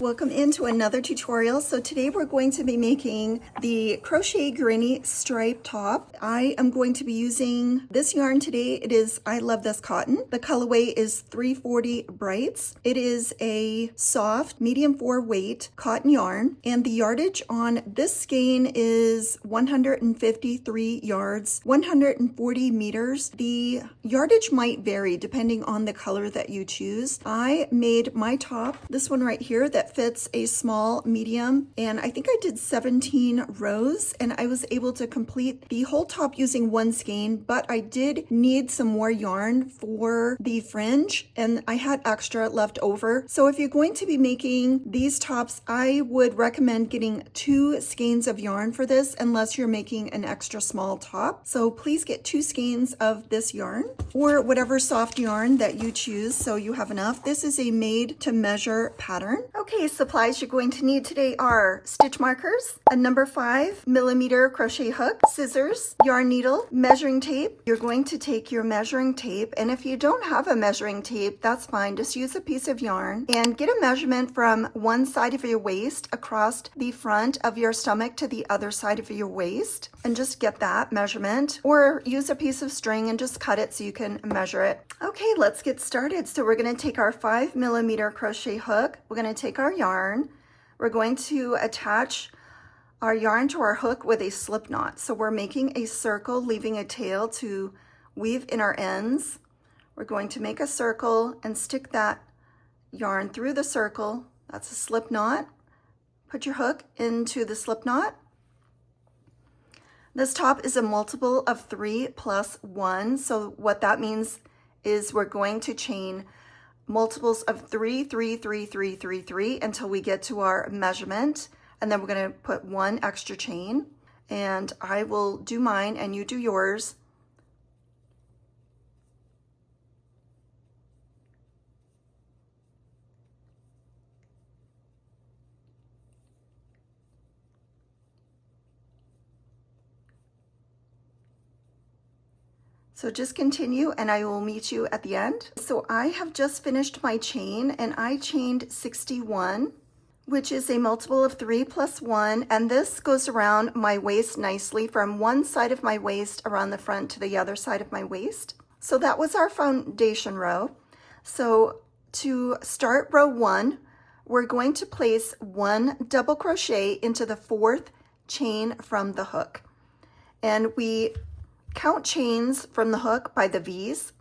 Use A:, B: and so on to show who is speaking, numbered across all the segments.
A: Welcome into another tutorial. So today we're going to be making the Crochet Granny Stripe top. I am going to be using this yarn today. I love this cotton. The colorway is 340 Brights. It is a soft medium 4 weight cotton yarn, and the yardage on this skein is 153 yards, 140 meters. The yardage might vary depending on the color that you choose. I made my top, this one right here, that fits a small medium, and I think I did 17 rows, and I was able to complete the whole top using one skein, but I did need some more yarn for the fringe and I had extra left over. So if you're going to be making these tops, I would recommend getting 2 skeins of yarn for this unless you're making an extra small top. So please get 2 skeins of this yarn or whatever soft yarn that you choose so you have enough. This is a made to measure pattern. Okay, supplies you're going to need today are stitch markers, a number 5mm crochet hook, scissors, yarn needle, measuring tape. You're going to take your measuring tape, and if you don't have a measuring tape, that's fine. Just use a piece of yarn and get a measurement from one side of your waist across the front of your stomach to the other side of your waist, and just get that measurement, or use a piece of string and just cut it so you can measure it. Okay, let's get started. So we're going to take our 5mm crochet hook. We're going to take our yarn. We're going to attach our yarn to our hook with a slip knot. So we're making a circle, leaving a tail to weave in our ends. We're going to make a circle and stick that yarn through the circle. That's a slip knot. Put your hook into the slip knot. This top is a multiple of 3 plus 1. So what that means is we're going to chain multiples of 3, 3, 3, 3, 3, 3 until we get to our measurement, and then we're going to put 1 extra chain, and I will do mine and you do yours. So just continue and I will meet you at the end. So I have just finished my chain and I chained 61, which is a multiple of 3 plus 1. And this goes around my waist nicely from one side of my waist around the front to the other side of my waist. So that was our foundation row. So to start row 1, we're going to place 1 double crochet into the 4th chain from the hook. And we count chains from the hook by the V's.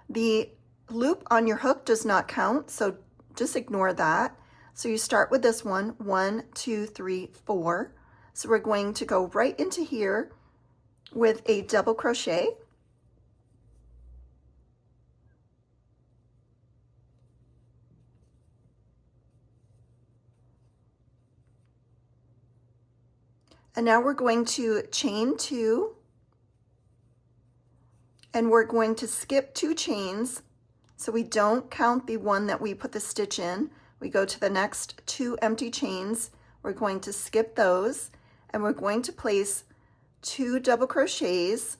A: The loop on your hook does not count, so just ignore that. So you start with this one, 1, 2, 3, 4. So we're going to go right into here with a double crochet. And now we're going to chain 2. And we're going to skip 2 chains, so we don't count the one that we put the stitch in. We go to the next 2 empty chains. We're going to skip those, and we're going to place 2 double crochets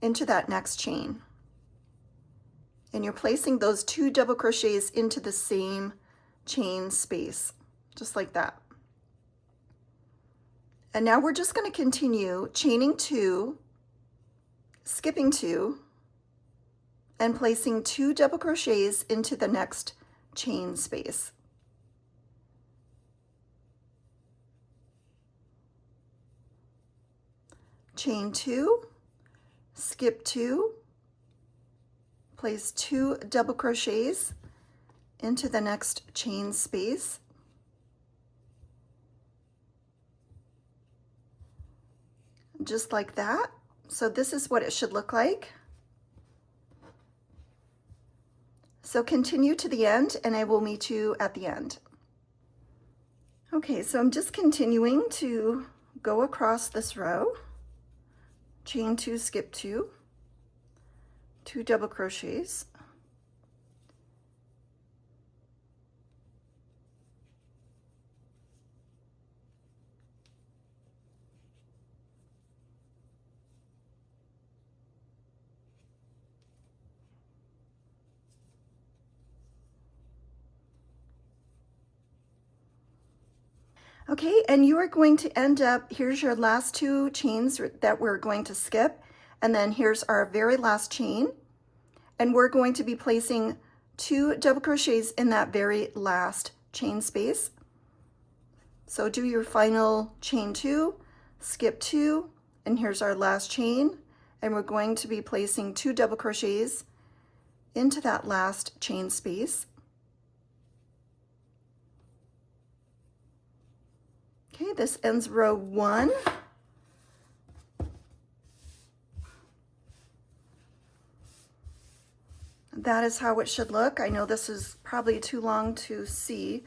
A: into that next chain. And you're placing those 2 double crochets into the same chain space, just like that. And now we're just going to continue chaining 2, skipping 2, and placing 2 double crochets into the next chain space. Chain 2, skip 2, place 2 double crochets into the next chain space, just like that. So this is what it should look like. So continue to the end and I will meet you at the end. Okay, so I'm just continuing to go across this row. Chain 2, skip 2, 2 double crochets, Okay, and you are going to end up, here's your last two chains that we're going to skip, and then here's our very last chain, and we're going to be placing 2 double crochets in that very last chain space. So do your final chain 2, skip 2, and here's our last chain, and we're going to be placing 2 double crochets into that last chain space. Okay, this ends row 1. That is how it should look. I know this is probably too long to see,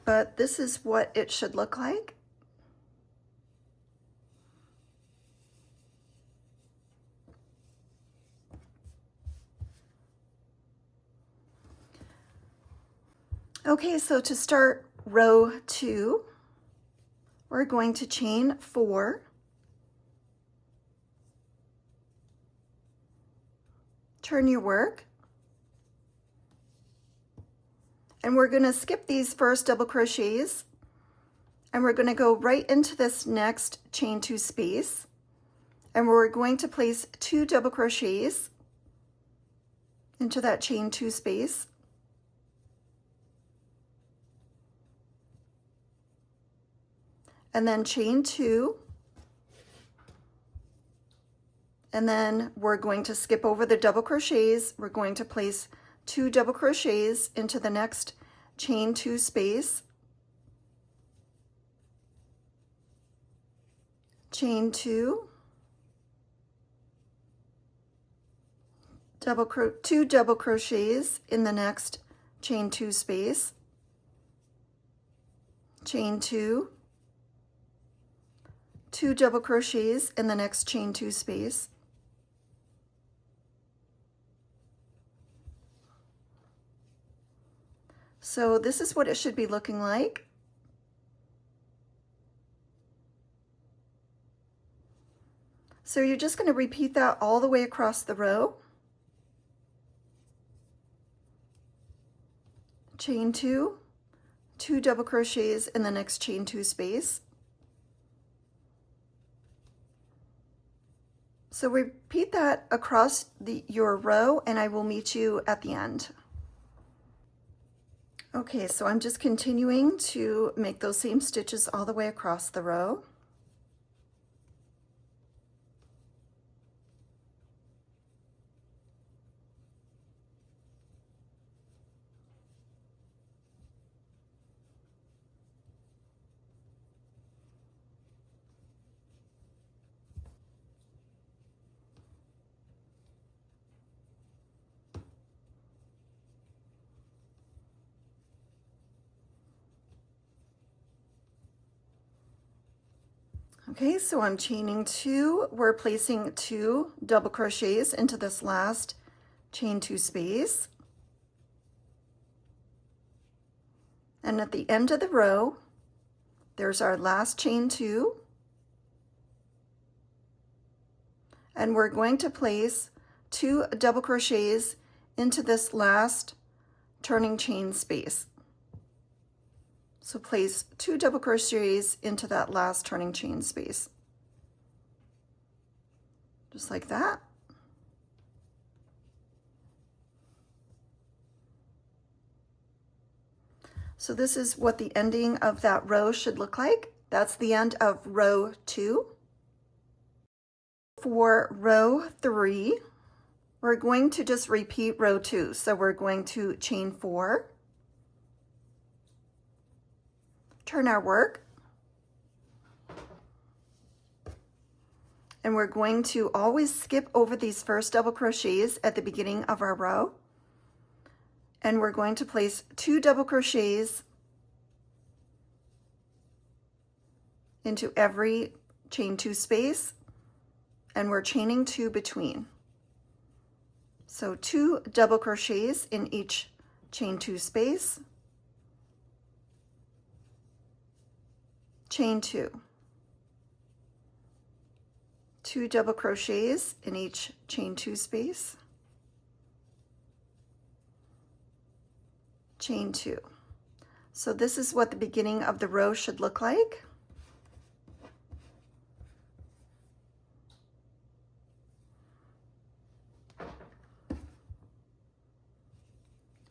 A: but this is what it should look like. Okay, so to start row 2, we're going to chain 4, turn your work, and we're going to skip these first double crochets, and we're going to go right into this next chain 2 space, and we're going to place 2 double crochets into that chain 2 space. And then chain 2, and then we're going to skip over the double crochets. We're going to place 2 double crochets into the next chain 2 space, chain 2, 2 double crochets in the next chain 2 space, chain 2, 2 double crochets in the next chain 2 space, so this is what it should be looking like. So you're just going to repeat that all the way across the row. Chain 2, 2 double crochets in the next chain 2 space. So repeat that across your row, and I will meet you at the end. Okay, so I'm just continuing to make those same stitches all the way across the row. Okay, so I'm chaining 2. We're placing 2 double crochets into this last chain 2 space. And at the end of the row, there's our last chain 2. And we're going to place 2 double crochets into this last turning chain space. So place 2 double crochets into that last turning chain space. Just like that. So this is what the ending of that row should look like. That's the end of row 2. For row 3, we're going to just repeat row 2. So we're going to chain 4, turn our work, and we're going to always skip over these first double crochets at the beginning of our row, and we're going to place 2 double crochets into every chain 2 space, and we're chaining 2 between. So 2 double crochets in each chain 2 space, chain 2, 2 double crochets in each chain 2 space, chain 2. So this is what the beginning of the row should look like.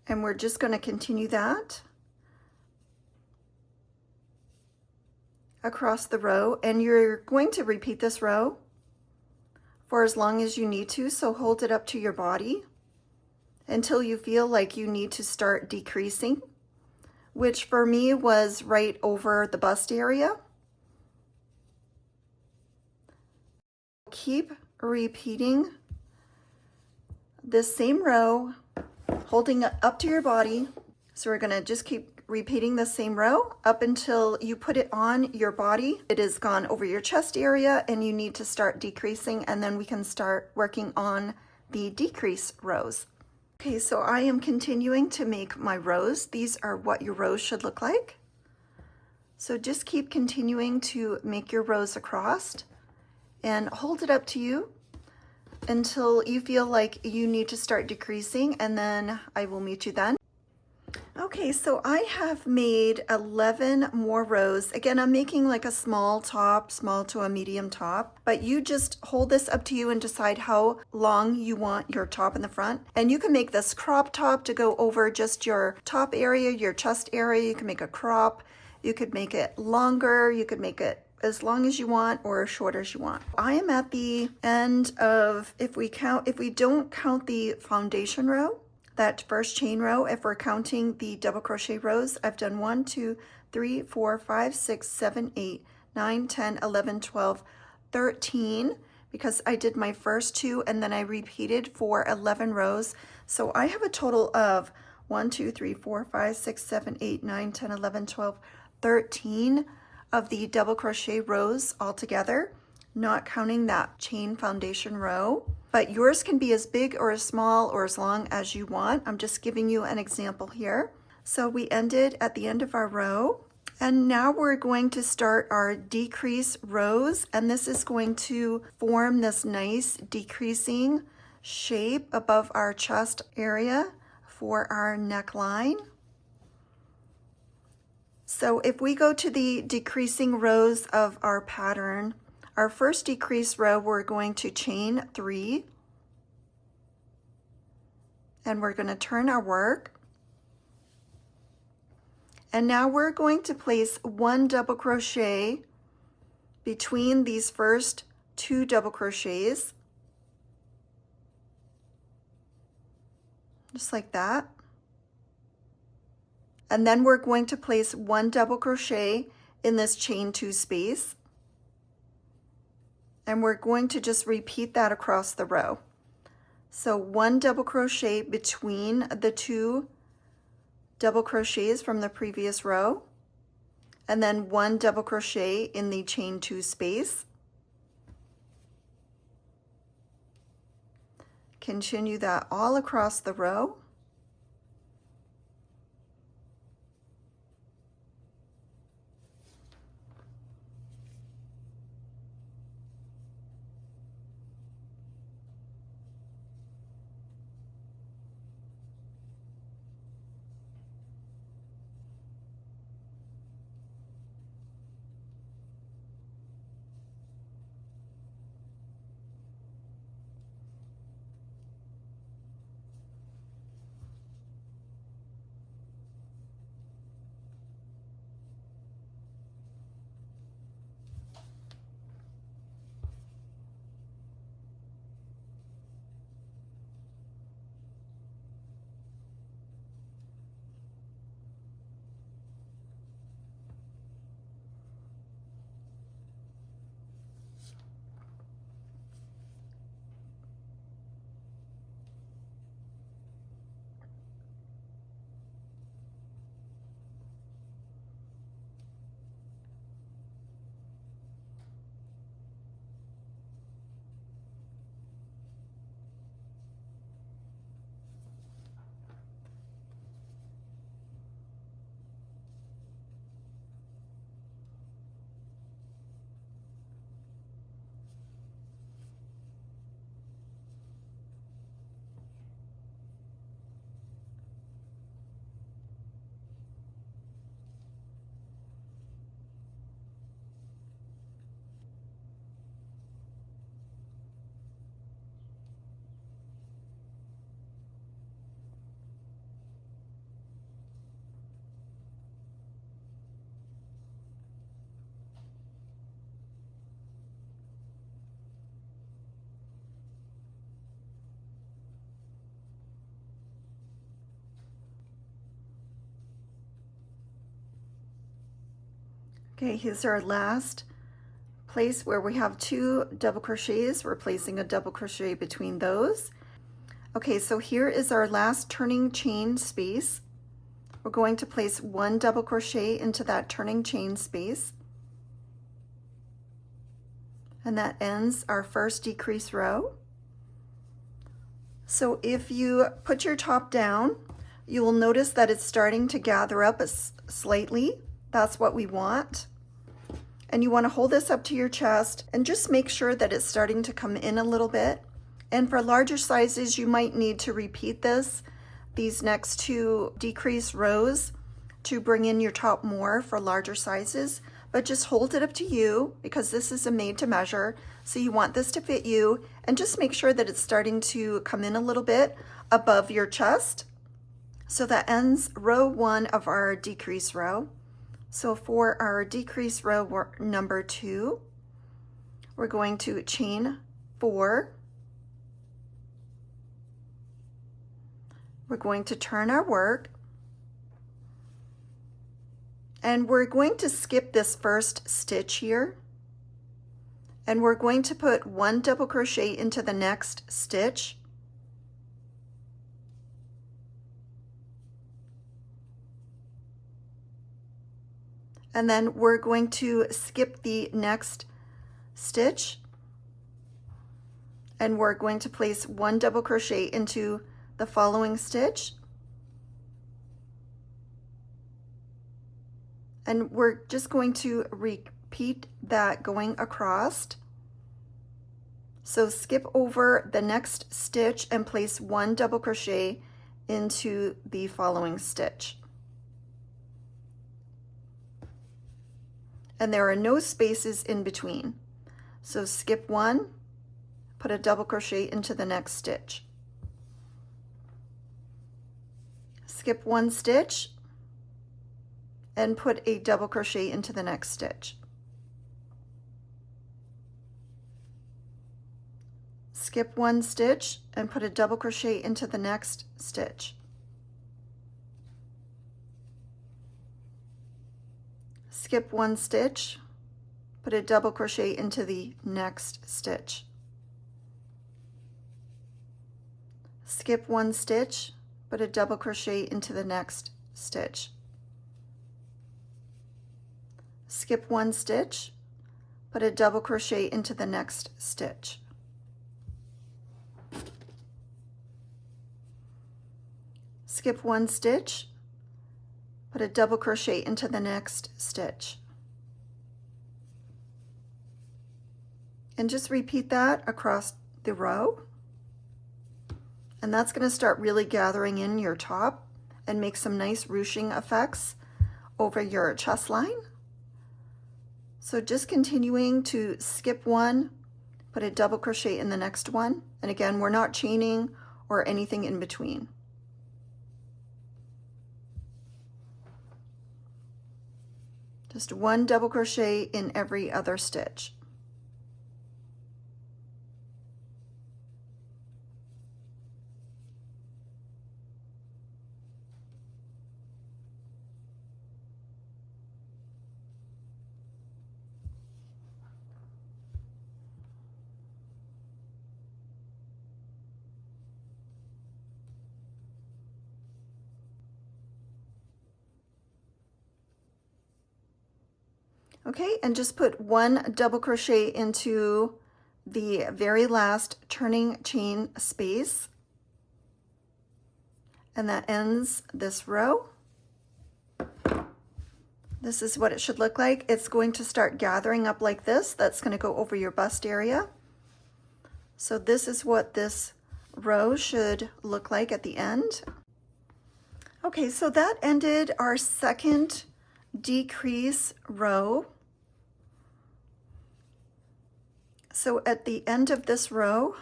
A: And we're just going to continue that across the row, and you're going to repeat this row for as long as you need to. So hold it up to your body until you feel like you need to start decreasing, which for me was right over the bust area. Keep repeating this same row, holding it up to your body. So we're gonna just keep repeating the same row up until you put it on your body. It is gone over your chest area and you need to start decreasing, and then we can start working on the decrease rows. Okay, so I am continuing to make my rows. These are what your rows should look like. So just keep continuing to make your rows across and hold it up to you until you feel like you need to start decreasing, and then I will meet you then. Okay, so I have made 11 more rows. Again, I'm making like a small top, small to a medium top, but you just hold this up to you and decide how long you want your top in the front. And you can make this crop top to go over just your top area, your chest area. You can make a crop. You could make it longer. You could make it as long as you want or as short as you want. I am at the end of, if we don't count the foundation row, that first chain row, if we're counting the double crochet rows, I've done 1, 2, 3, 4, 5, 6, 7, 8, 9, 10, 11, 12, 13, because I did my first 2 and then I repeated for 11 rows. So I have a total of 1, 2, 3, 4, 5, 6, 7, 8, 9, 10, 11, 12, 13 of the double crochet rows altogether, not counting that chain foundation row. But yours can be as big or as small or as long as you want. I'm just giving you an example here. So we ended at the end of our row, and now we're going to start our decrease rows, and this is going to form this nice decreasing shape above our chest area for our neckline. So if we go to the decreasing rows of our pattern, our first decrease row, we're going to chain 3, and we're going to turn our work. And now we're going to place 1 double crochet between these first 2 double crochets, just like that. And then we're going to place 1 double crochet in this chain 2 space. And we're going to just repeat that across the row. So 1 double crochet between the 2 double crochets from the previous row, and then 1 double crochet in the chain 2 space. Continue that all across the row. Okay, here's our last place where we have 2 double crochets. We're placing a double crochet between those. Okay, so here is our last turning chain space. We're going to place 1 double crochet into that turning chain space, and that ends our first decrease row. So if you put your top down, you will notice that it's starting to gather up slightly. That's what we want. And you want to hold this up to your chest and just make sure that it's starting to come in a little bit. And for larger sizes, you might need to repeat these next 2 decrease rows to bring in your top more for larger sizes. But just hold it up to you, because this is a made to measure. So you want this to fit you, and just make sure that it's starting to come in a little bit above your chest. So that ends row 1 of our decrease row. So for our decrease row number 2, we're going to chain 4. We're going to turn our work, and we're going to skip this first stitch here, and we're going to put 1 double crochet into the next stitch, and then we're going to skip the next stitch, and we're going to place 1 double crochet into the following stitch, and we're just going to repeat that going across. So skip over the next stitch and place 1 double crochet into the following stitch. And there are no spaces in between. So skip 1, put a double crochet into the next stitch. Skip 1 stitch and put a double crochet into the next stitch. Skip 1 stitch and put a double crochet into the next stitch. Skip 1 stitch, put a double crochet into the next stitch. Skip 1 stitch, put a double crochet into the next stitch. Skip 1 stitch, put a double crochet into the next stitch. Skip 1 stitch, put a double crochet into the next stitch. And just repeat that across the row. And that's going to start really gathering in your top and make some nice ruching effects over your chest line. So just continuing to skip 1, put a double crochet in the next one. And again, we're not chaining or anything in between. Just 1 double crochet in every other stitch. Okay, and just put 1 double crochet into the very last turning chain space, and that ends this row. This is what it should look like. It's going to start gathering up like this. That's going to go over your bust area. So this is what this row should look like at the end. Okay, so that ended our second decrease row. So at the end of this row,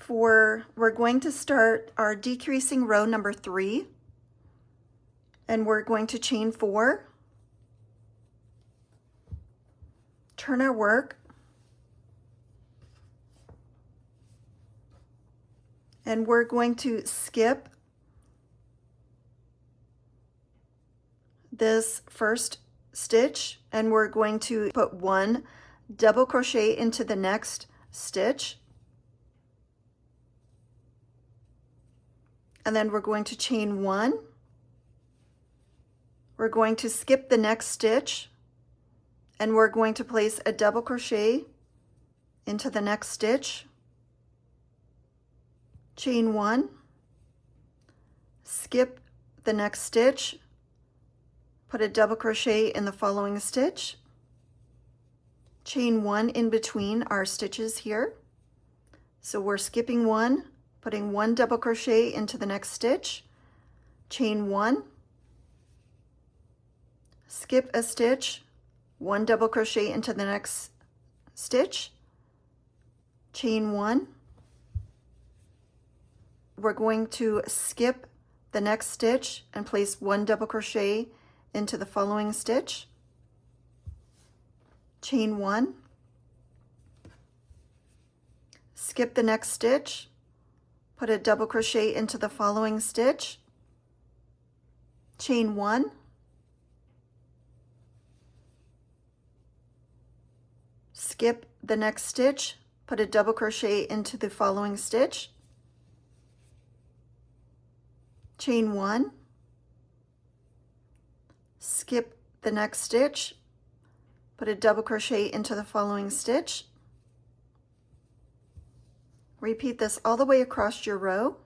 A: we're going to start our decreasing row number 3, and we're going to chain 4, turn our work, and we're going to skip this first stitch, and we're going to put 1 double crochet into the next stitch, and then we're going to chain 1. We're going to skip the next stitch, and we're going to place a double crochet into the next stitch, chain 1, skip the next stitch, put a double crochet in the following stitch, chain 1 in between our stitches here. So we're skipping 1, putting 1 double crochet into the next stitch, chain 1, skip a stitch, 1 double crochet into the next stitch, chain 1. We're going to skip the next stitch and place 1 double crochet into the following stitch, chain 1, skip the next stitch, put a double crochet into the following stitch, chain 1, skip the next stitch, put a double crochet into the following stitch, chain 1, skip the next stitch, put a double crochet into the following stitch. Repeat this all the way across your row.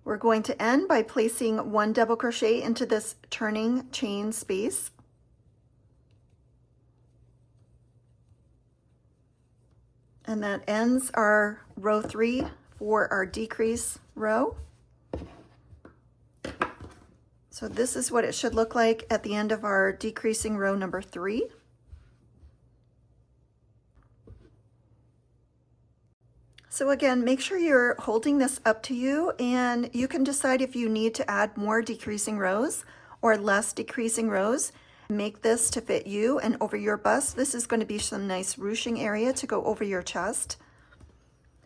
A: We're going to end by placing 1 double crochet into this turning chain space. And that ends our row 3 for our decrease row. So this is what it should look like at the end of our decreasing row number 3. So again, make sure you're holding this up to you, and you can decide if you need to add more decreasing rows or less decreasing rows. Make this to fit you and over your bust. This is going to be some nice ruching area to go over your chest.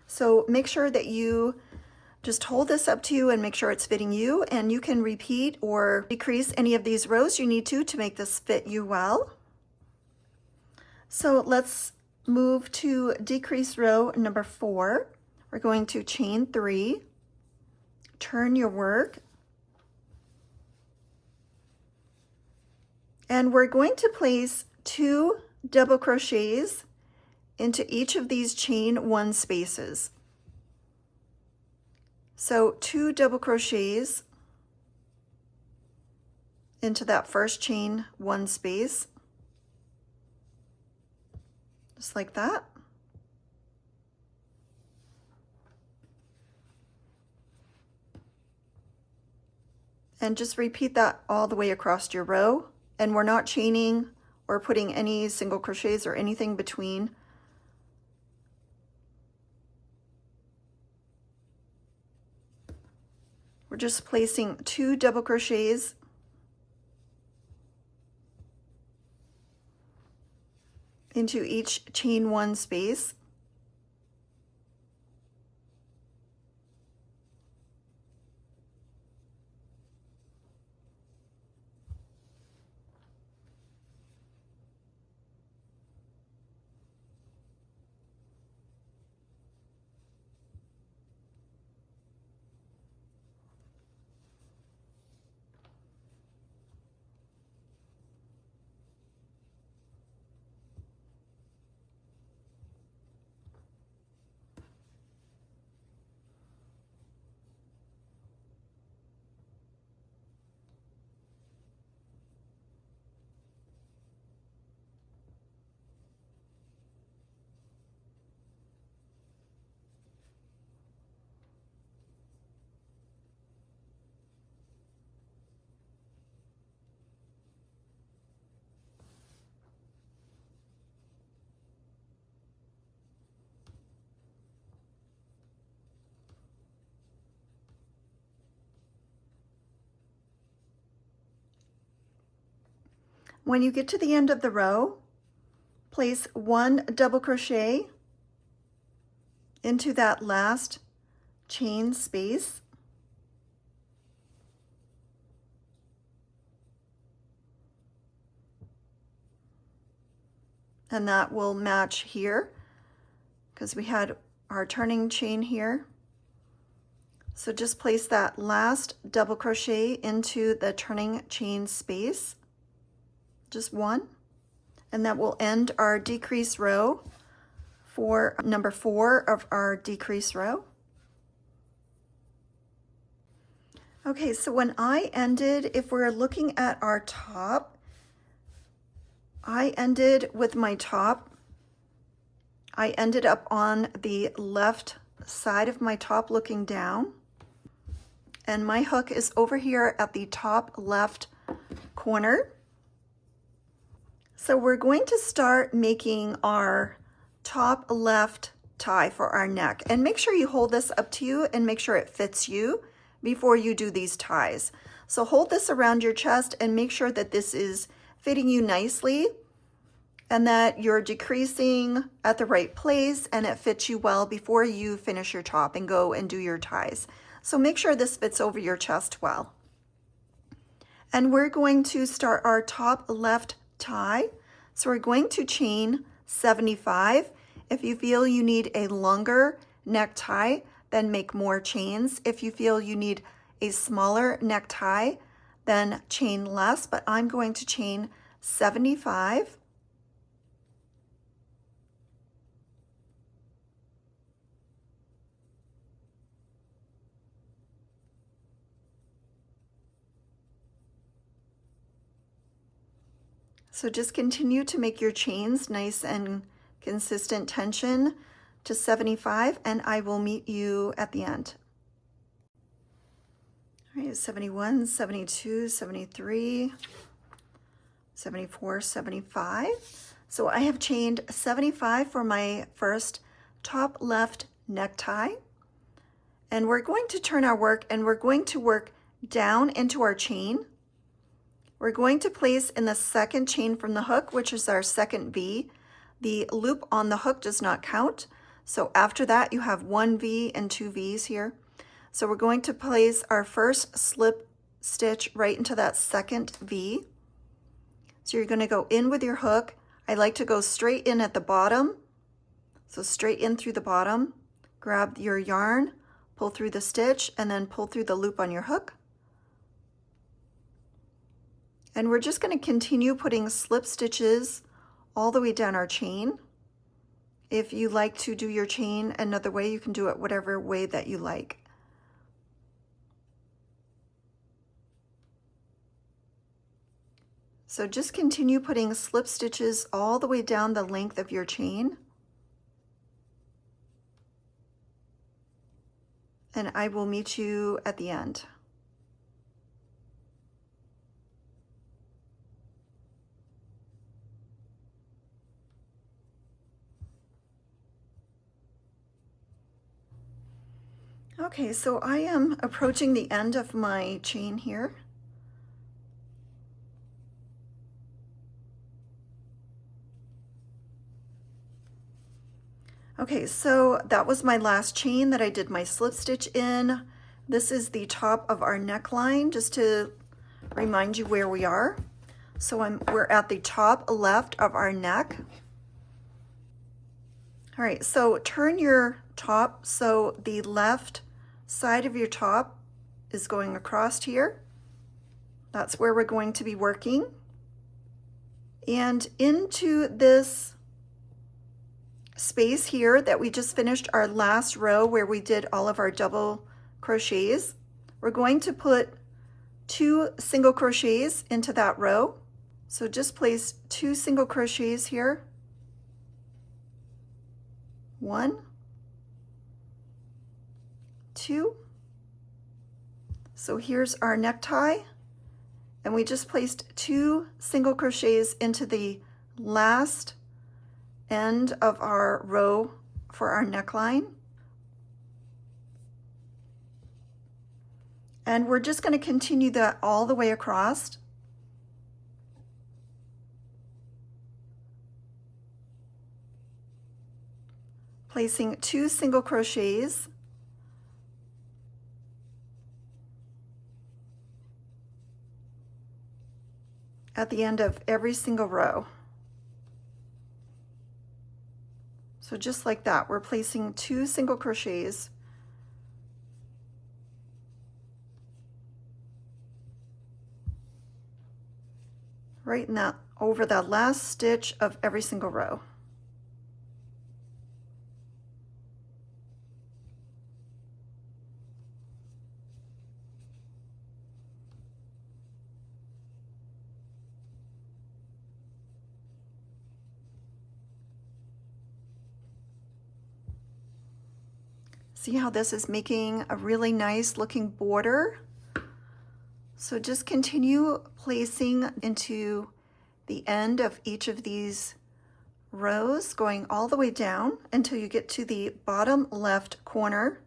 A: So make sure that you just hold this up to you and make sure it's fitting you, and you can repeat or decrease any of these rows you need to make this fit you well. So let's move to decrease row number 4. We're going to chain 3, turn your work, and we're going to place 2 double crochets into each of these chain 1 spaces. So 2 double crochets into that first chain 1 space, just like that. And just repeat that all the way across your row. And we're not chaining or putting any single crochets or anything between. We're just placing 2 double crochets into each chain 1 space. When you get to the end of the row, place 1 double crochet into that last chain space. And that will match here because we had our turning chain here. So just place that last double crochet into the turning chain space, just 1, and that will end our decrease row for number 4 of our decrease row. Okay, so when I ended, if we're looking at our top, I ended with my top. I ended up on the left side of my top looking down, and my hook is over here at the top left corner. So we're going to start making our top left tie for our neck, and make sure you hold this up to you and make sure it fits you before you do these ties. So hold this around your chest and make sure that this is fitting you nicely and that you're decreasing at the right place and it fits you well before you finish your top and go and do your ties. So make sure this fits over your chest well. And we're going to start our top left tie. So we're going to chain 75. If you feel you need a longer neck tie, then make more chains. If you feel you need a smaller neck tie, then chain less, but I'm going to chain 75. So just continue to make your chains nice and consistent tension to 75, and I will meet you at the end. All right, 71, 72, 73, 74, 75. So I have chained 75 for my first top left necktie. And we're going to turn our work and we're going to work down into our chain. We're going to place in the second chain from the hook, which is our second V. The loop on the hook does not count. So after that, you have 1 V and 2 V's here. So we're going to place our first slip stitch right into that second V. So you're going to go in with your hook. I like to go straight in at the bottom. So straight in through the bottom, grab your yarn, pull through the stitch, and then pull through the loop on your hook. And we're just going to continue putting slip stitches all the way down our chain. If you like to do your chain another way, you can do it whatever way that you like. So just continue putting slip stitches all the way down the length of your chain. And I will meet you at the end. Okay, so I am approaching the end of my chain here. Okay, so that was my last chain that I did my slip stitch in. This is the top of our neckline, just to remind you where we are. So we're at the top left of our neck. All right, so turn your top so the left side of your top is going across here. That's where we're going to be working. And into this space here that we just finished our last row where we did all of our double crochets, we're going to put 2 single crochets into that row. So just place 2 single crochets here. 1, 2. So here's our necktie, and we just placed 2 single crochets into the last end of our row for our neckline. And we're just going to continue that all the way across. placing 2 single crochets at the end of every single row. So just like that, we're placing 2 single crochets right in that, over that last stitch of every single row. See how this is making a really nice looking border? So just continue placing into the end of each of these rows, going all the way down until you get to the bottom left corner.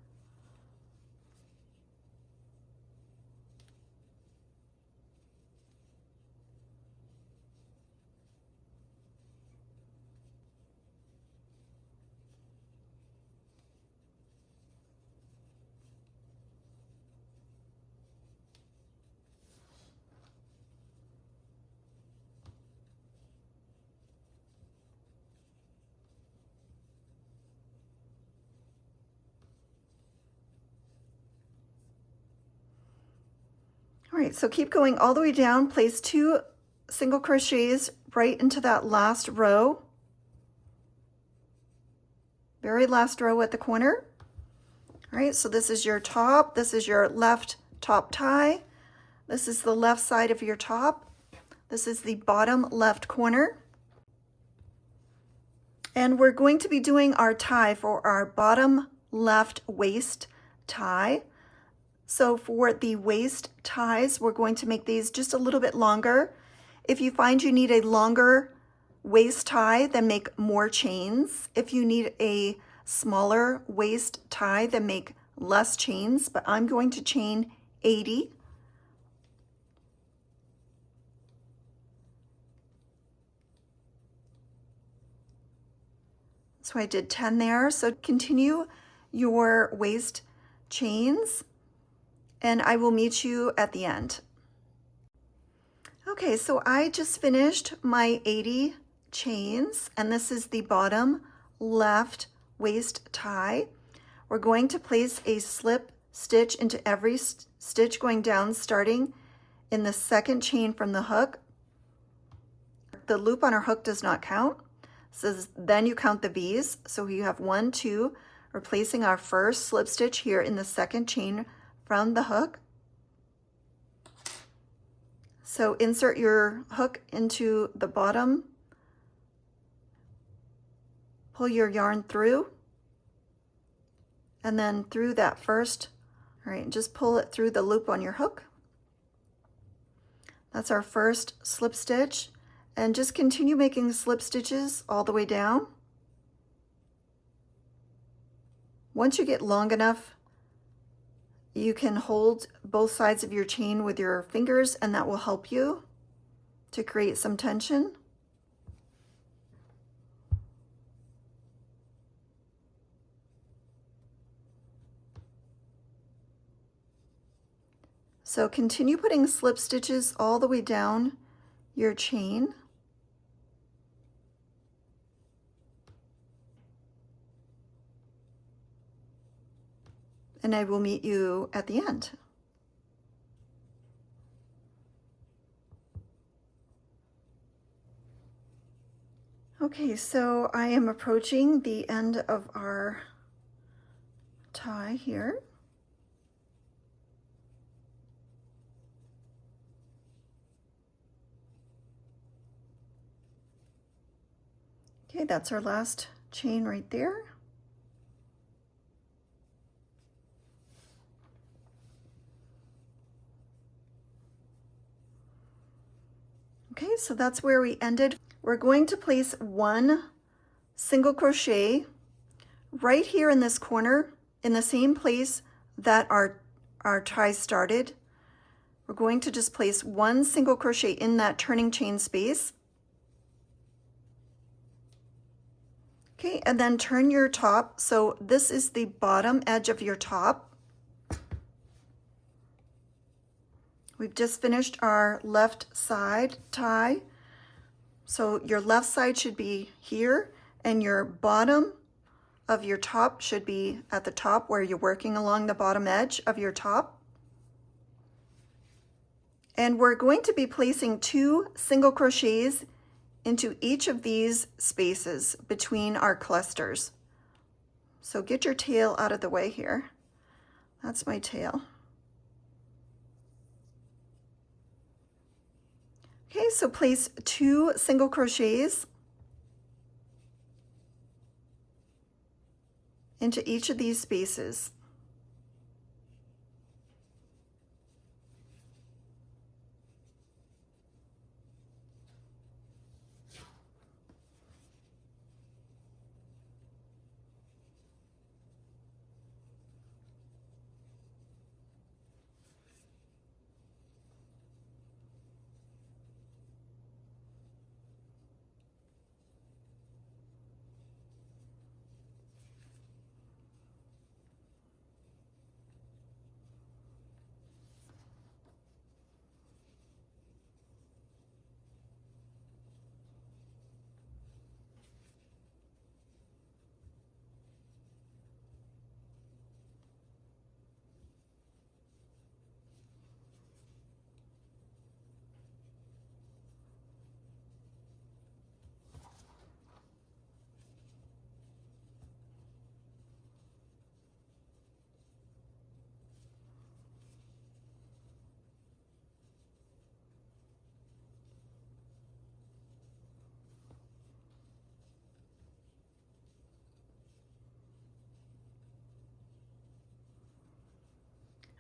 A: All right, so keep going all the way down, place 2 single crochets right into that last row. Very last row at the corner. All right, so this is your top, this is your left top tie, this is the left side of your top, this is the bottom left corner. And we're going to be doing our tie for our bottom left waist tie. So for the waist ties, we're going to make these just a little bit longer. If you find you need a longer waist tie, then make more chains. If you need a smaller waist tie, then make less chains, but I'm going to chain 80. So I did 10 there. So continue your waist chains, and I will meet you at the end. Okay, so I just finished my 80 chains, and this is the bottom left waist tie. We're going to place a slip stitch into every stitch going down, starting in the second chain from the hook. The loop on our hook does not count, so then you count the V's. So you have 1, 2, we're placing our first slip stitch here in the second chain from the hook. So insert your hook into the bottom, pull your yarn through, and then through that first, all right, just pull it through the loop on your hook. That's our first slip stitch, and just continue making slip stitches all the way down. Once you get long enough, you can hold both sides of your chain with your fingers, and that will help you to create some tension. So continue putting slip stitches all the way down your chain. And I will meet you at the end. Okay, so I am approaching the end of our tie here. Okay, that's our last chain right there. Okay, so that's where we ended. We're going to place 1 single crochet right here in this corner, in the same place that our tie started. We're going to just place 1 single crochet in that turning chain space. Okay, and then turn your top. So this is the bottom edge of your top. We've just finished our left side tie. So your left side should be here, and your bottom of your top should be at the top where you're working along the bottom edge of your top. And we're going to be placing 2 single crochets into each of these spaces between our clusters. So get your tail out of the way here. That's my tail. Okay, so place 2 single crochets into each of these spaces.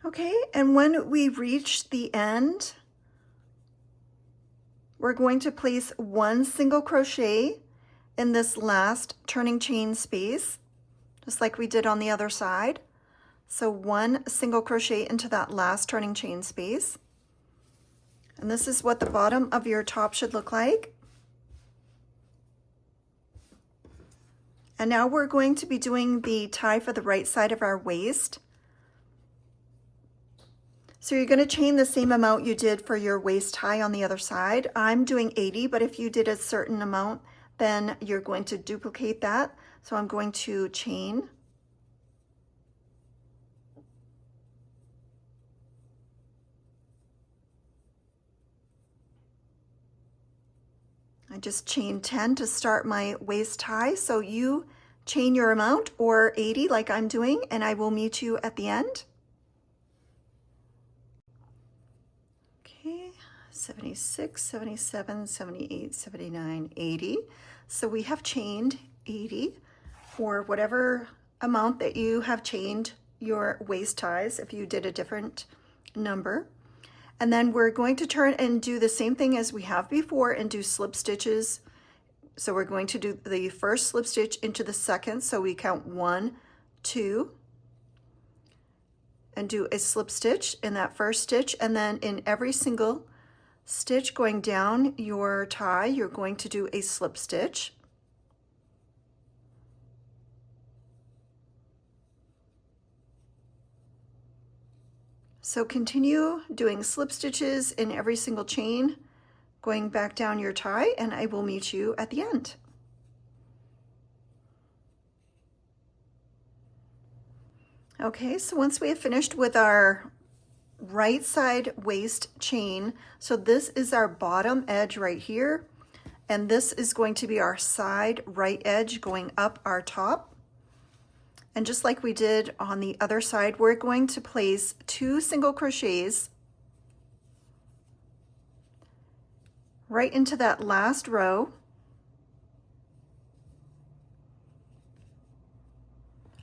A: Okay, and when we reach the end, we're going to place 1 single crochet in this last turning chain space, just like we did on the other side. So 1 single crochet into that last turning chain space. And this is what the bottom of your top should look like. And now we're going to be doing the tie for the right side of our waist. So you're going to chain the same amount you did for your waist tie on the other side. I'm doing 80, but if you did a certain amount, then you're going to duplicate that. So I'm going to chain. I just chained 10 to start my waist tie. So you chain your amount, or 80 like I'm doing, and I will meet you at the end. 76, 77, 78, 79, 80. So we have chained 80 for whatever amount that you have chained your waist ties, if you did a different number. And then we're going to turn and do the same thing as we have before and do slip stitches. So we're going to do the first slip stitch into the second. So we count 1, 2, and do a slip stitch in that first stitch. And then in every single stitch going down your tie, you're going to do a slip stitch. So continue doing slip stitches in every single chain, going back down your tie, and I will meet you at the end. Okay, so once we have finished with our right side waist chain, so this is our bottom edge right here, and this is going to be our side right edge going up our top. And just like we did on the other side, we're going to place 2 single crochets right into that last row,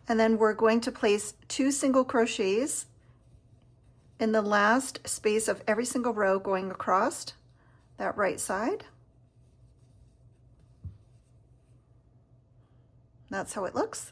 A: and then we're going to place 2 single crochets in the last space of every single row going across that right side. That's how it looks.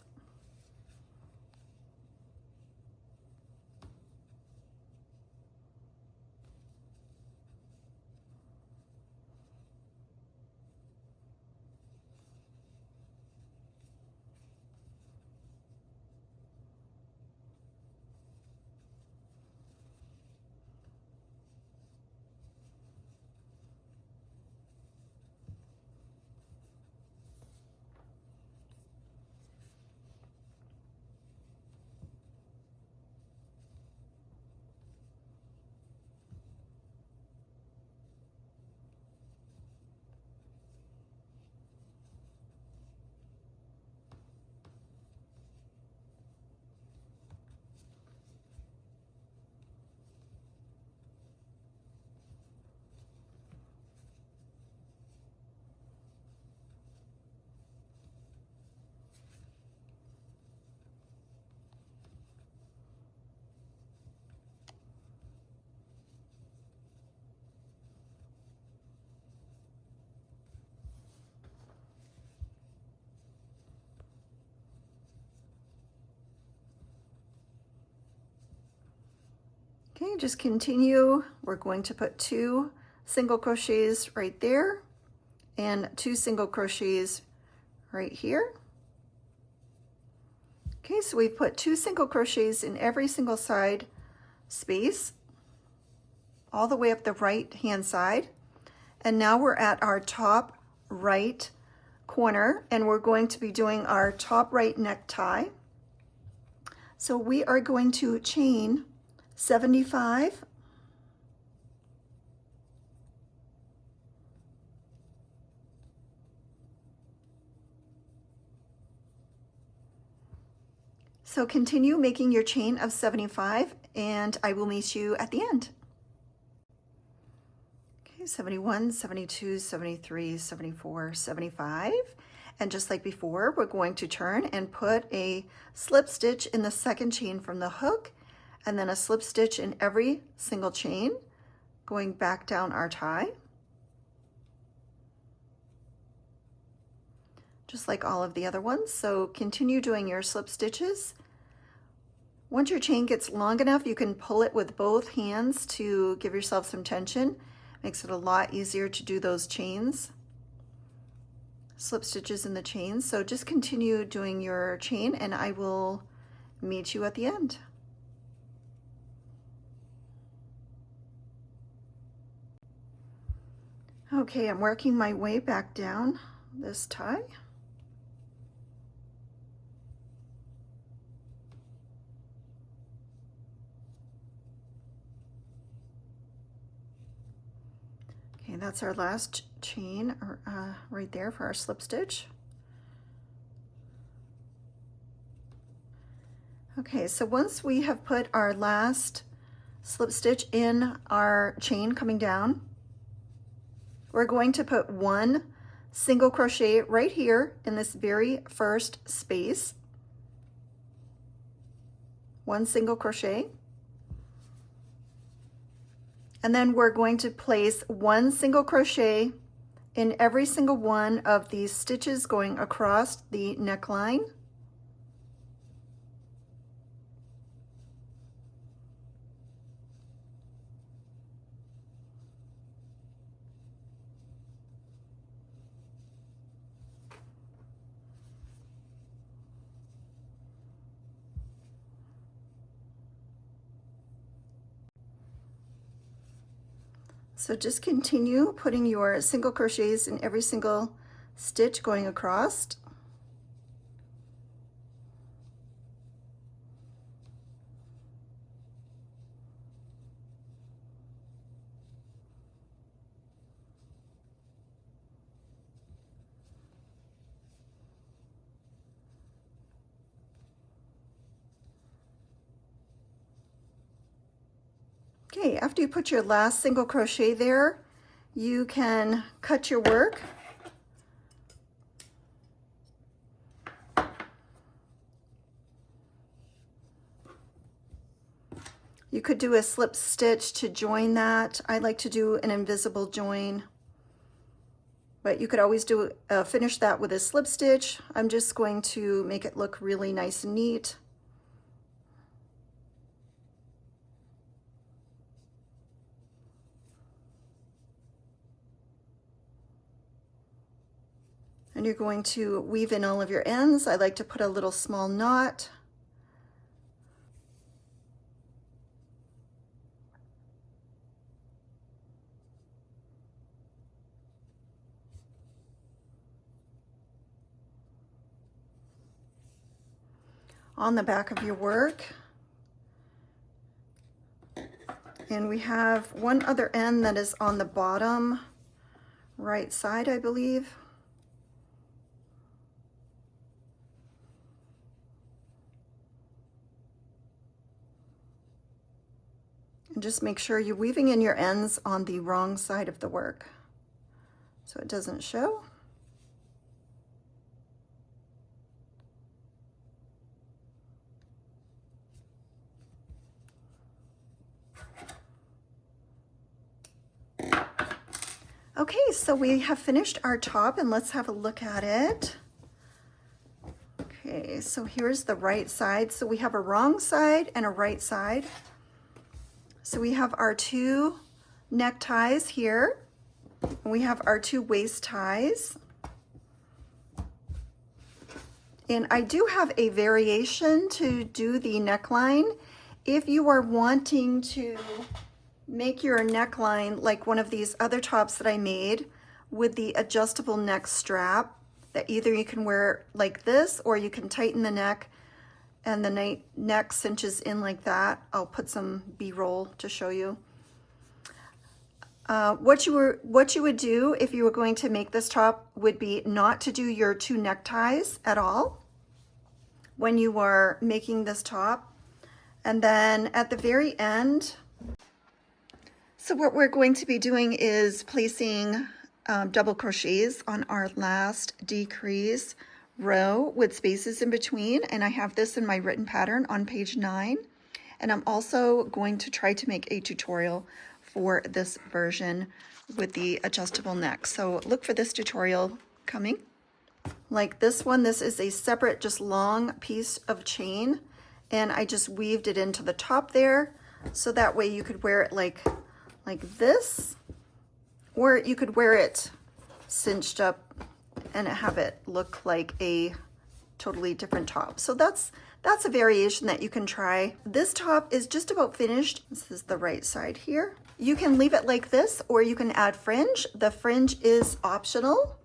A: Okay, just continue. We're going to put 2 single crochets right there and 2 single crochets right here. Okay, so we've put 2 single crochets in every single side space, all the way up the right hand side. And now we're at our top right corner, and we're going to be doing our top right necktie. So we are going to chain 75, so continue making your chain of 75, and I will meet you at the end. Okay, 71, 72, 73, 74, 75. And just like before, we're going to turn and put a slip stitch in the second chain from the hook, and then a slip stitch in every single chain, going back down our tie. Just like all of the other ones. So continue doing your slip stitches. Once your chain gets long enough, you can pull it with both hands to give yourself some tension. Makes it a lot easier to do those chains, slip stitches in the chains. So just continue doing your chain, and I will meet you at the end. Okay, I'm working my way back down this tie. Okay, that's our last chain right there for our slip stitch. Okay, so once we have put our last slip stitch in our chain coming down, we're going to put 1 single crochet right here in this very first space. 1 single crochet. And then we're going to place 1 single crochet in every single one of these stitches going across the neckline. So just continue putting your single crochets in every single stitch going across. Okay, after you put your last single crochet there, you can cut your work. You could do a slip stitch to join that. I like to do an invisible join, but you could always do finish that with a slip stitch. I'm just going to make it look really nice and neat. And you're going to weave in all of your ends. I like to put a little small knot. On the back of your work. And we have one other end that is on the bottom right side, I believe. And just make sure you're weaving in your ends on the wrong side of the work so it doesn't show. Okay, so we have finished our top, and let's have a look at it. Okay, so here's the right side. So we have a wrong side and a right side. So we have our 2 neck ties here, and we have our 2 waist ties. And I do have a variation to do the neckline. If you are wanting to make your neckline like one of these other tops that I made with the adjustable neck strap, that either you can wear like this or you can tighten the neck and the neck cinches in like that. I'll put some B-roll to show you. What you would do if you were going to make this top would be not to do your 2 neck ties at all when you are making this top. And then at the very end, so what we're going to be doing is placing double crochets on our last decrease row with spaces in between. And I have this in my written pattern on page 9. And I'm also going to try to make a tutorial for this version with the adjustable neck. So look for this tutorial coming. Like this one, this is a separate, just long piece of chain, and I just weaved it into the top there, so that way you could wear it like this, or you could wear it cinched up and have it look like a totally different top. So that's a variation that you can try. This top is just about finished. This is the right side here. You can leave it like this, or you can add fringe. The fringe is optional.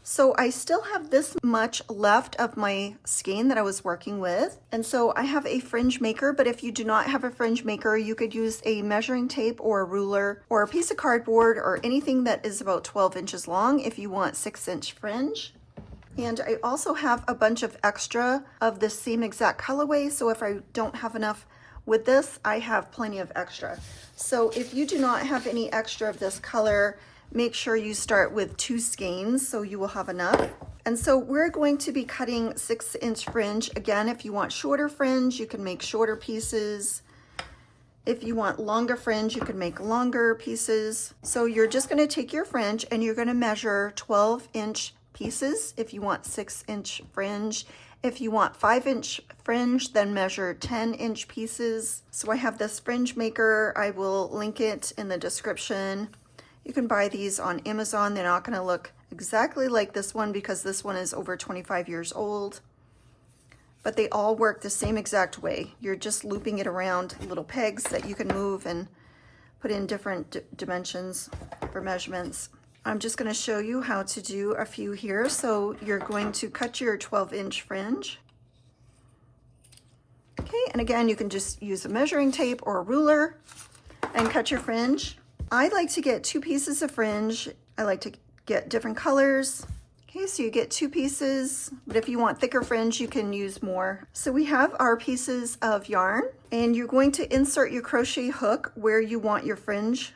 A: So I still have this much left of my skein that I was working with. And so I have a fringe maker, but if you do not have a fringe maker, you could use a measuring tape or a ruler or a piece of cardboard or anything that is about 12 inches long if you want 6-inch fringe. And I also have a bunch of extra of the same exact colorway. So if I don't have enough with this, I have plenty of extra. So if you do not have any extra of this color, make sure you start with 2 skeins so you will have enough. And so we're going to be cutting 6-inch fringe. Again, if you want shorter fringe, you can make shorter pieces. If you want longer fringe, you can make longer pieces. So you're just going to take your fringe and you're going to measure 12-inch pieces if you want 6-inch fringe. If you want 5-inch fringe, then measure 10-inch pieces. So I have this fringe maker. I will link it in the description. You can buy these on Amazon. They're not going to look exactly like this one because this one is over 25 years old. But they all work the same exact way. You're just looping it around little pegs that you can move and put in different dimensions for measurements. I'm just going to show you how to do a few here. So you're going to cut your 12-inch fringe. Okay, and again, you can just use a measuring tape or a ruler and cut your fringe. I like to get 2 pieces of fringe. I like to get different colors. Okay, so you get 2 pieces, but if you want thicker fringe, you can use more. So we have our pieces of yarn, and you're going to insert your crochet hook where you want your fringe.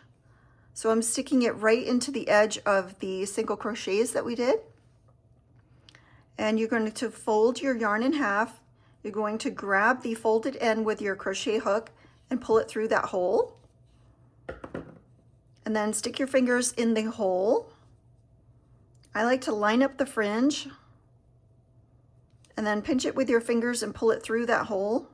A: So I'm sticking it right into the edge of the single crochets that we did. And you're going to fold your yarn in half. You're going to grab the folded end with your crochet hook and pull it through that hole. And then stick your fingers in the hole. I like to line up the fringe and then pinch it with your fingers and pull it through that hole.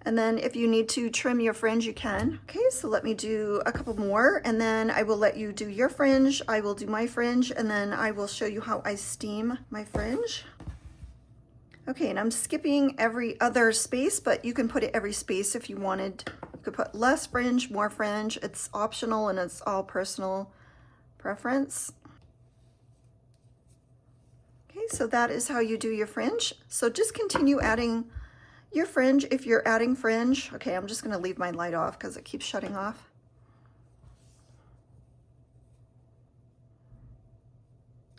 A: And then if you need to trim your fringe, you can. Okay, so let me do a couple more and then I will let you do your fringe. I will do my fringe and then I will show you how I steam my fringe. Okay, and I'm skipping every other space, but you can put it every space if you wanted. You could put less fringe, more fringe. It's optional and it's all personal preference. Okay, so that is how you do your fringe. So just continue adding your fringe if you're adding fringe. Okay, I'm just going to leave my light off because it keeps shutting off.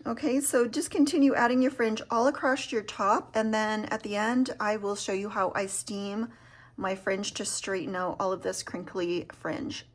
A: Okay, so just continue adding your fringe all across your top, and then at the end I will show you how I steam my fringe to straighten out all of this crinkly fringe.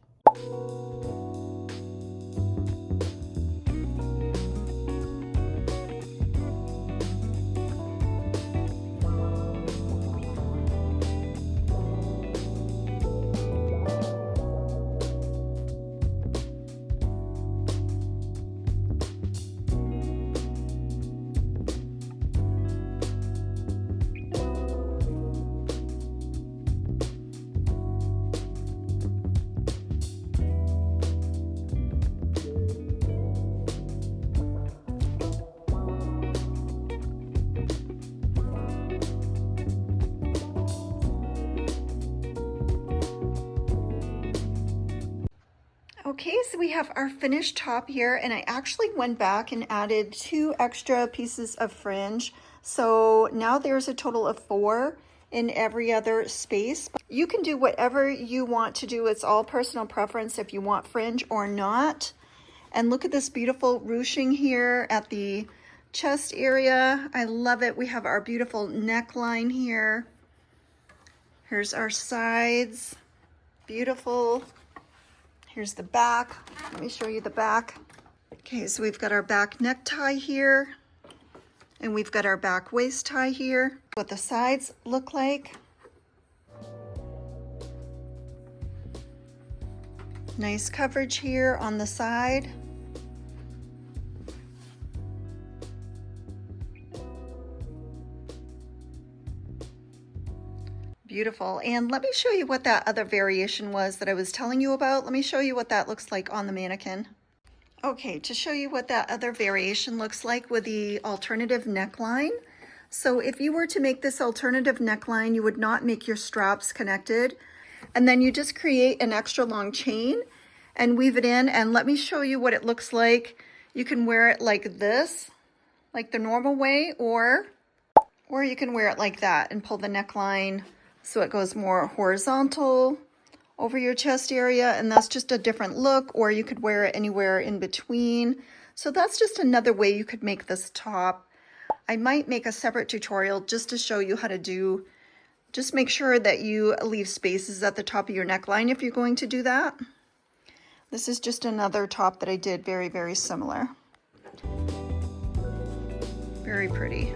A: Okay, so we have our finished top here, and I actually went back and added 2 extra pieces of fringe. So now there's a total of 4 in every other space. You can do whatever you want to do. It's all personal preference if you want fringe or not. And look at this beautiful ruching here at the chest area. I love it. We have our beautiful neckline here. Here's our sides. Beautiful. Here's the back. Let me show you the back. Okay, so we've got our back necktie here, and we've got our back waist tie here. What the sides look like. Nice coverage here on the side. Beautiful. And let me show you what that other variation was that I was telling you about. Let me show you what that looks like on the mannequin. Okay, to show you what that other variation looks like with the alternative neckline. So if you were to make this alternative neckline, you would not make your straps connected. And then you just create an extra long chain and weave it in. And let me show you what it looks like. You can wear it like this, like the normal way, or you can wear it like that and pull the neckline so it goes more horizontal over your chest area, and that's just a different look, or you could wear it anywhere in between. So that's just another way you could make this top. I might make a separate tutorial just to show you how to do, just make sure that you leave spaces at the top of your neckline if you're going to do that. This is just another top that I did very, very similar. Very pretty.